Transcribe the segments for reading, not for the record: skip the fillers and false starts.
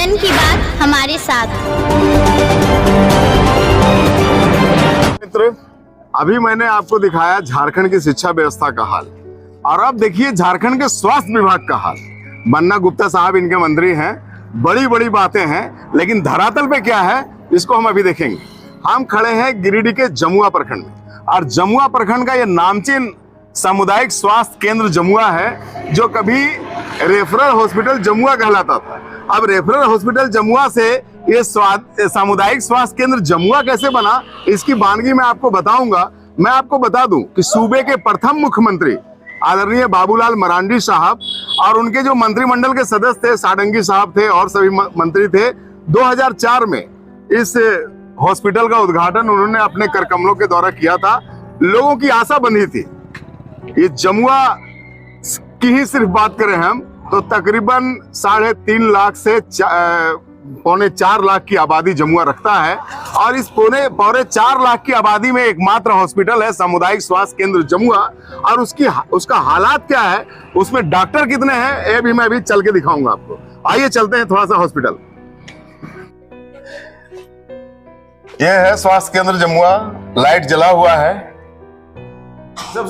जन की बात हमारे साथ। मित्र, अभी मैंने आपको दिखाया झारखंड की शिक्षा व्यवस्था का हाल, और अब देखिए झारखंड के स्वास्थ्य विभाग का हाल। बन्ना गुप्ता साहब इनके मंत्री हैं, बड़ी बड़ी बातें हैं, लेकिन धरातल पे क्या है इसको हम अभी देखेंगे। हम खड़े हैं गिरिडीह के जमुआ प्रखंड में, और जमुआ प्रखंड का ये नामचीन सामुदायिक स्वास्थ्य केंद्र जमुआ है, जो कभी रेफरल हॉस्पिटल जमुआ कहलाता था। अब रेफरल हॉस्पिटल जमुआ से ये सामुदायिक स्वास्थ्य केंद्र जमुआ कैसे बना, इसकी वानगी मैं आपको बताऊंगा। मैं आपको बता दूं कि सूबे के प्रथम मुख्यमंत्री आदरणीय बाबूलाल मरांडी साहब और उनके जो मंत्रिमंडल के सदस्य थे, साडंगी साहब थे और सभी मंत्री थे, 2004 में इस हॉस्पिटल का उद्घाटन उन्होंने अपने कर कमलों के द्वारा किया था। लोगों की आशा बंधी थी। ये जमुआ की ही सिर्फ बात करें हम तो तकरीबन 3.5 लाख से 4.25 लाख की आबादी जमुआ रखता है, और इस पौने 4 लाख की आबादी में एकमात्र हॉस्पिटल है सामुदायिक स्वास्थ्य केंद्र जमुआ। और उसका हालात क्या है, उसमें डॉक्टर कितने हैं, ये भी मैं अभी चल के दिखाऊंगा आपको। आइए चलते हैं थोड़ा सा हॉस्पिटल। ये है स्वास्थ्य केंद्र जमुआ, लाइट जला हुआ है,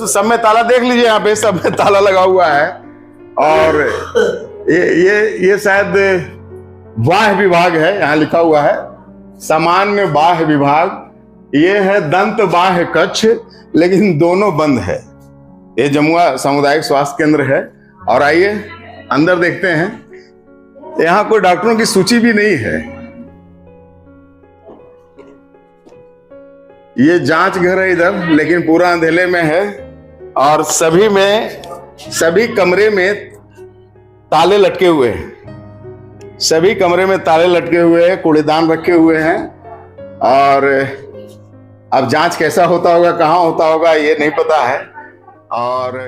सब में ताला देख लीजिए, यहाँ पे सब में ताला लगा हुआ है। और ये शायद वाह विभाग है, यहाँ लिखा हुआ है सामान्य वाह विभाग। ये है दंत वाह कक्ष, लेकिन दोनों बंद है। ये जमुआ सामुदायिक स्वास्थ्य केंद्र है। और आइए अंदर देखते हैं। यहाँ कोई डॉक्टरों की सूची भी नहीं है। ये जांच घर है इधर, लेकिन पूरा अंधेले में है, और सभी कमरे में ताले लटके हुए हैं। सभी कमरे में ताले लटके हुए हैं, कूड़ेदान रखे हुए हैं। और अब जांच कैसा होता होगा, कहाँ होता होगा, ये नहीं पता है। और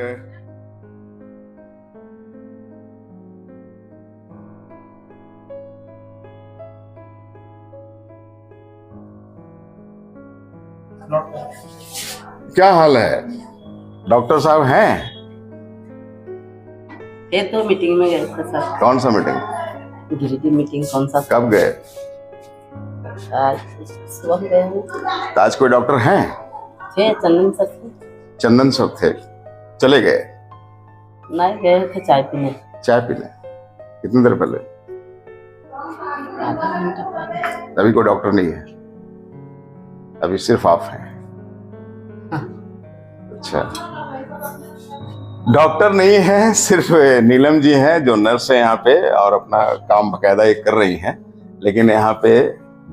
क्या हाल है? डॉक्टर साहब हैं? ये तो मीटिंग में गए थे सर। कौन सा मीटिंग? गिरिडीह मीटिंग। कौन सा? कब गए? आज सुबह गए हैं। आज कोई डॉक्टर हैं? थे, चंदन सर थे। चंदन सर थे, चले गए? नहीं, गए थे चाय पीने। चाय पीने? कितनी देर पहले? आधा घंटा पहले। अभी कोई डॉक्टर नहीं है? अभी सिर्फ आप हैं? हाँ। अच्छा, डॉक्टर नहीं है, सिर्फ नीलम जी हैं जो नर्स है यहाँ पे, और अपना काम बकायदा ये कर रही हैं। लेकिन यहाँ पे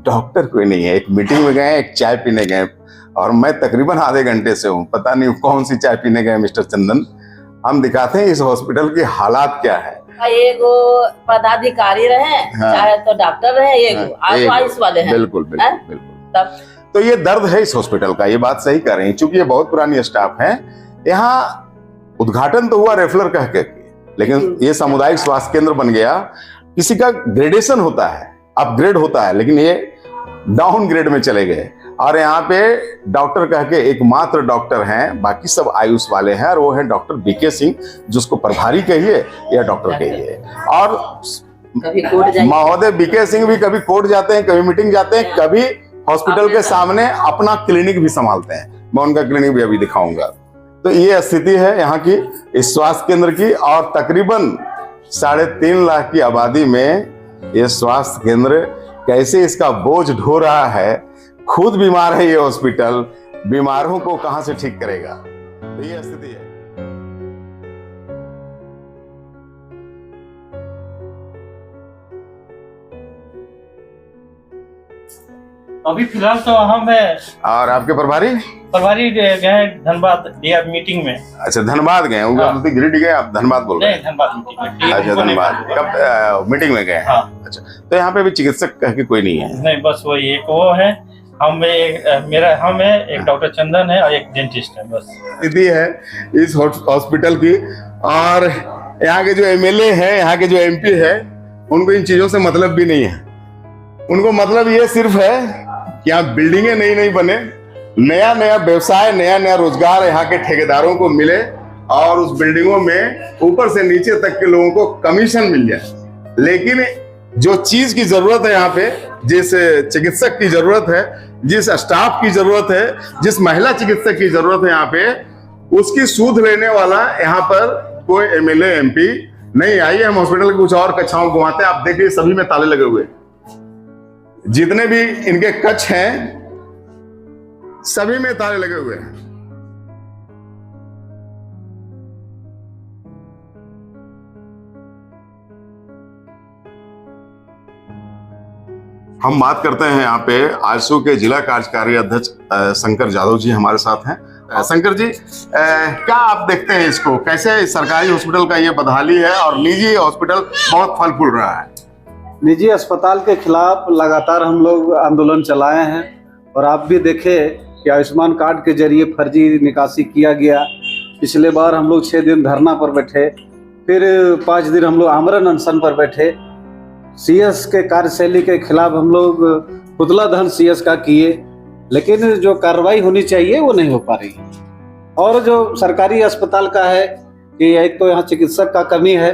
डॉक्टर कोई नहीं है। एक मीटिंग में गए, एक चाय पीने गए, और मैं तकरीबन आधे घंटे से हूँ। पता नहीं कौन सी चाय पीने गए मिस्टर चंदन। हम दिखाते हैं इस हॉस्पिटल की हालात क्या है। एगो पदाधिकारी रहे, हाँ। चाहे तो डॉक्टर रहे, एगो आयुष वाले हैं। बिल्कुल बिल्कुल बिल्कुल। तब तो ये दर्द है इस हॉस्पिटल का, ये बात सही कर रही है। चूंकि ये बहुत पुरानी स्टाफ है, यहाँ उद्घाटन तो हुआ रेफलर कह के, लेकिन ये सामुदायिक स्वास्थ्य केंद्र बन गया। किसी का ग्रेडेशन होता है, अपग्रेड होता है, लेकिन ये डाउन ग्रेड में चले गए। और यहाँ पे डॉक्टर कह के एकमात्र डॉक्टर हैं, बाकी सब आयुष वाले हैं, और वो है डॉक्टर बीके सिंह, जिसको प्रभारी कहिए या डॉक्टर कहिए। और महोदय बीके सिंह भी कभी कोर्ट जाते हैं, कभी मीटिंग जाते हैं, कभी हॉस्पिटल के सामने अपना क्लिनिक भी संभालते हैं। मैं उनका क्लिनिक भी अभी दिखाऊंगा। तो ये स्थिति है यहाँ की इस स्वास्थ्य केंद्र की, और तकरीबन 3.5 लाख की आबादी में ये स्वास्थ्य केंद्र कैसे इसका बोझ ढो रहा है। खुद बीमार है ये हॉस्पिटल, बीमारों को कहां से ठीक करेगा? तो ये स्थिति है। अभी फिलहाल तो हम है। और आपके प्रभारी गए धनबाद मीटिंग में। अच्छा, धनबाद गए? हाँ। गिरिडीह गए, आप धनबाद बोल रहे हैं? धनबाद मीटिंग में। अच्छा, धनबाद कब मीटिंग में गए? हाँ। अच्छा, तो यहाँ पे भी चिकित्सक कह के कोई नहीं है? नहीं, बस वही एक वो है, हम है एक डॉक्टर चंदन है और एक डेंटिस्ट है, बस। स्थिति है इस हॉस्पिटल की। और यहाँ के जो एमएलए है, यहाँ के जो एमपी है, उनको इन चीजों से मतलब भी नहीं है। उनको मतलब ये सिर्फ है कि यहाँ बिल्डिंगे नई बने, नया व्यवसाय, नया रोजगार यहाँ के ठेकेदारों को मिले, और उस बिल्डिंगों में ऊपर से नीचे तक के लोगों को कमीशन मिल जाए। लेकिन जो चीज की जरूरत है यहाँ पे, जिस चिकित्सक की जरूरत है, जिस स्टाफ की जरूरत है, जिस महिला चिकित्सक की जरूरत है यहाँ पे, उसकी सूद लेने वाला यहाँ पर कोई एमएलए एमपी नहीं। आइए हम हॉस्पिटल के कुछ और कक्षाओं को घुमाते हैं। आप देखिए सभी में ताले लगे हुए, जितने भी इनके कक्ष हैं सभी में ताले लगे हुए हैं। हम बात करते हैं यहाँ पे आजसू के जिला कार्यकारी अध्यक्ष शंकर यादव जी हमारे साथ हैं। शंकर जी, क्या आप देखते हैं इसको, कैसे सरकारी हॉस्पिटल का ये बदहाली है और निजी हॉस्पिटल बहुत फल फूल रहा है? निजी अस्पताल के खिलाफ लगातार हम लोग आंदोलन चलाए हैं और आप भी देखे कि आयुष्मान कार्ड के जरिए फर्जी निकासी किया गया। पिछले बार हम लोग 6 दिन धरना पर बैठे, फिर 5 दिन हम लोग आमरण अनशन पर बैठे। सीएस के कार्यशैली के खिलाफ हम लोग पुतला दहन सीएस का किए, लेकिन जो कार्रवाई होनी चाहिए वो नहीं हो पा रही। और जो सरकारी अस्पताल का है कि एक तो यहाँ चिकित्सक का कमी है,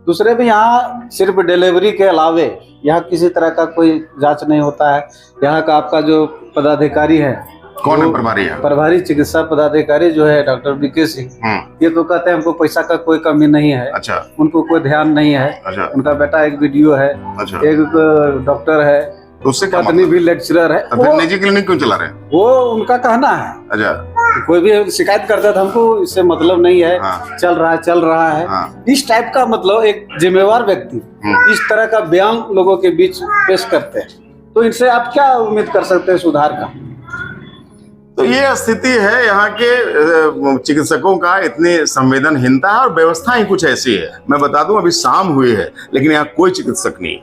दूसरे भी यहाँ सिर्फ डिलीवरी के अलावे यहाँ किसी तरह का कोई जांच नहीं होता है। यहाँ का आपका जो पदाधिकारी है, कौन है प्रभारी है? प्रभारी चिकित्सा पदाधिकारी जो है डॉक्टर बीके सिंह, ये तो कहते हैं हमको पैसा का कोई कमी नहीं है। अच्छा। उनको कोई ध्यान नहीं है। अच्छा। उनका बेटा एक वीडियो है। अच्छा। एक डॉक्टर है, तो उससे क्या पत्नी भी लेक्चरर है। तो फिर निजी क्लिनिक क्यों चला रहे हैं? वो उनका कहना है। अच्छा। कोई भी शिकायत करता था हमको इससे मतलब नहीं है। हाँ। चल रहा है। हाँ। इस टाइप का मतलब एक जिम्मेवार व्यक्ति इस तरह का बयान लोगों के बीच पेश करते हैं, तो इनसे आप क्या उम्मीद कर सकते हैं सुधार का? तो ये स्थिति है यहाँ के चिकित्सकों का, इतनी संवेदनहीनता है और व्यवस्था ही कुछ ऐसी है। मैं बता दूं अभी शाम हुई है लेकिन यहाँ कोई चिकित्सक नहीं।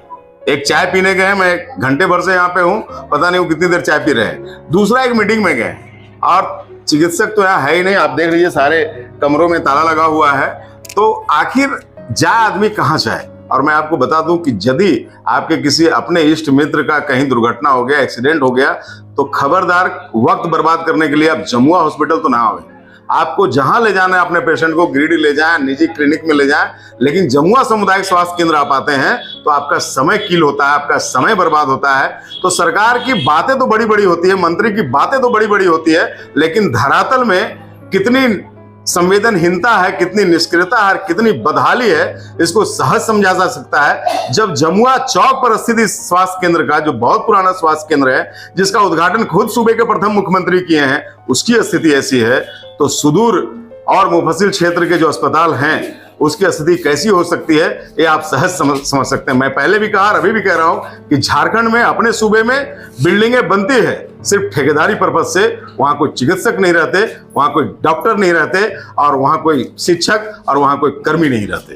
एक चाय पीने गए, मैं घंटे भर से यहाँ पे हूँ, पता नहीं वो कितनी देर चाय पी रहे हैं। दूसरा एक मीटिंग में गए और चिकित्सक तो यहाँ है ही नहीं। आप देख लीजिए सारे कमरों में ताला लगा हुआ है। तो आखिर जाए आदमी कहाँ जाए? और मैं आपको बता दूं कि यदि आपके किसी अपने इष्ट मित्र का कहीं दुर्घटना हो गया, एक्सीडेंट हो गया, तो खबरदार वक्त बर्बाद करने के लिए आप जमुआ हॉस्पिटल तो ना आवे। आपको जहां ले जाना है अपने पेशेंट को, गिरिडीह ले जाएं, निजी क्लिनिक में ले जाएं, लेकिन जमुआ सामुदायिक स्वास्थ्य केंद्र आप आते हैं तो आपका समय किल होता है, आपका समय बर्बाद होता है। तो सरकार की बातें तो बड़ी बड़ी होती है, मंत्री की बातें तो बड़ी बड़ी होती है, लेकिन धरातल में कितनी संवेदनहीनता है, कितनी निष्क्रियता है, कितनी बदहाली है, इसको सहज समझा जा सकता है जब जमुआ चौक पर स्थित इस स्वास्थ्य केंद्र का, जो बहुत पुराना स्वास्थ्य केंद्र है, जिसका उद्घाटन खुद सूबे के प्रथम मुख्यमंत्री किए हैं, उसकी स्थिति ऐसी है, तो सुदूर और मुफस्सिल क्षेत्र के जो अस्पताल हैं उसकी स्थिति कैसी हो सकती है, ये आप सहज समझ सकते हैं। मैं पहले भी कहा और अभी भी कह रहा हूं कि झारखंड में अपने सूबे में बिल्डिंगें बनती है सिर्फ ठेकेदारी पर्पज से। वहां कोई चिकित्सक नहीं रहते, वहां कोई डॉक्टर नहीं रहते और वहां कोई शिक्षक और वहां कोई कर्मी नहीं रहते।